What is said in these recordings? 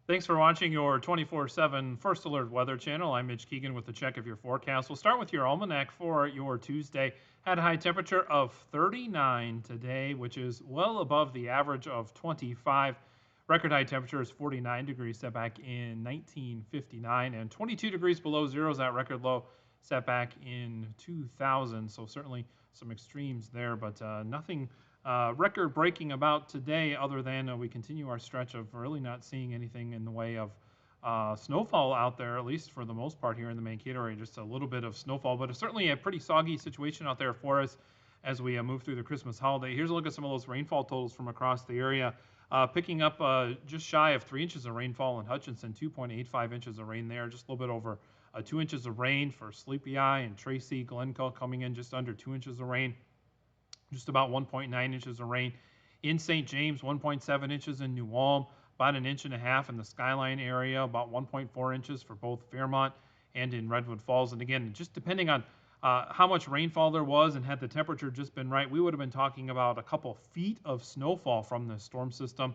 Thanks for watching your 24/7 First Alert Weather Channel. I'm Mitch Keegan with the check of your forecast. We'll start with your almanac for your Tuesday. Had a high temperature of 39 today, which is well above the average of 25. Record high temperature is 49 degrees, set back in 1959, and 22 degrees below zero is that record low set back in 2000. So certainly some extremes there, but nothing record breaking about today, other than we continue our stretch of really not seeing anything in the way of snowfall out there, at least for the most part here in the Mankato area. Just a little bit of snowfall, but it's certainly a pretty soggy situation out there for us as we move through the Christmas holiday. Here's a look at some of those rainfall totals from across the area. Picking up just shy of 3 inches of rainfall in Hutchinson, 2.85 inches of rain there, just a little bit over 2 inches of rain for Sleepy Eye and Tracy. Glencoe coming in just under 2 inches of rain, just about 1.9 inches of rain in St. James, 1.7 inches in New Ulm, about an inch and a half in the Skyline area, about 1.4 inches for both Fairmont and in Redwood Falls. And again, just depending on how much rainfall there was and had the temperature just been right, we would have been talking about a couple feet of snowfall from the storm system,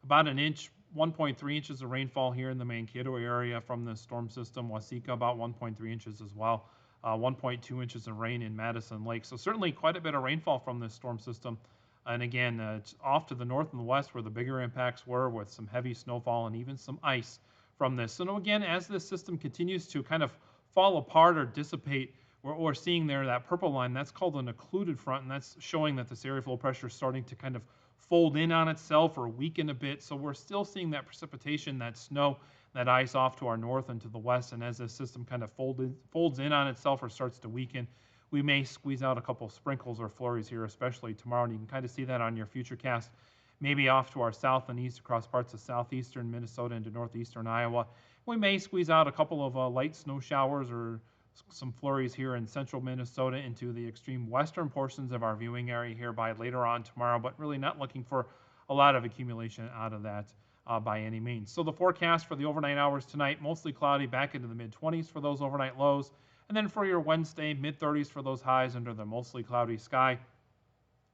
about an inch, 1.3 inches of rainfall here in the Mankato area from the storm system. Waseca, about 1.3 inches as well. 1.2 inches of rain in Madison Lake. So certainly quite a bit of rainfall from this storm system. And again, it's off to the north and the west where the bigger impacts were, with some heavy snowfall and even some ice from this. So again, as this system continues to kind of fall apart or dissipate, we're seeing there that purple line, that's called an occluded front, and that's showing that this area flow pressure is starting to kind of fold in on itself or weaken a bit. So we're still seeing that precipitation, that snow, that ice off to our north and to the west. And as this system kind of folds in on itself or starts to weaken, we may squeeze out a couple of sprinkles or flurries here, especially tomorrow. And you can kind of see that on your futurecast, maybe off to our south and east across parts of southeastern Minnesota into northeastern Iowa. We may squeeze out a couple of light snow showers or some flurries here in central Minnesota into the extreme western portions of our viewing area here by later on tomorrow, but really not looking for a lot of accumulation out of that by any means. So the forecast for the overnight hours tonight, mostly cloudy, back into the mid-20s for those overnight lows. And then for your Wednesday, mid-30s for those highs under the mostly cloudy sky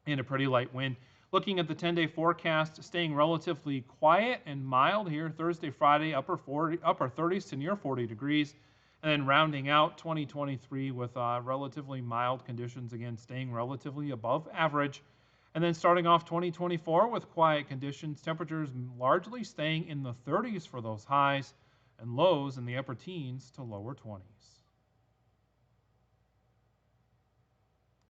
and a pretty light wind. Looking at the 10-day forecast, staying relatively quiet and mild here Thursday, Friday, upper 30s to near 40 degrees. And then rounding out 2023 with relatively mild conditions, again, staying relatively above average. And then starting off 2024 with quiet conditions, temperatures largely staying in the 30s for those highs and lows in the upper teens to lower 20s.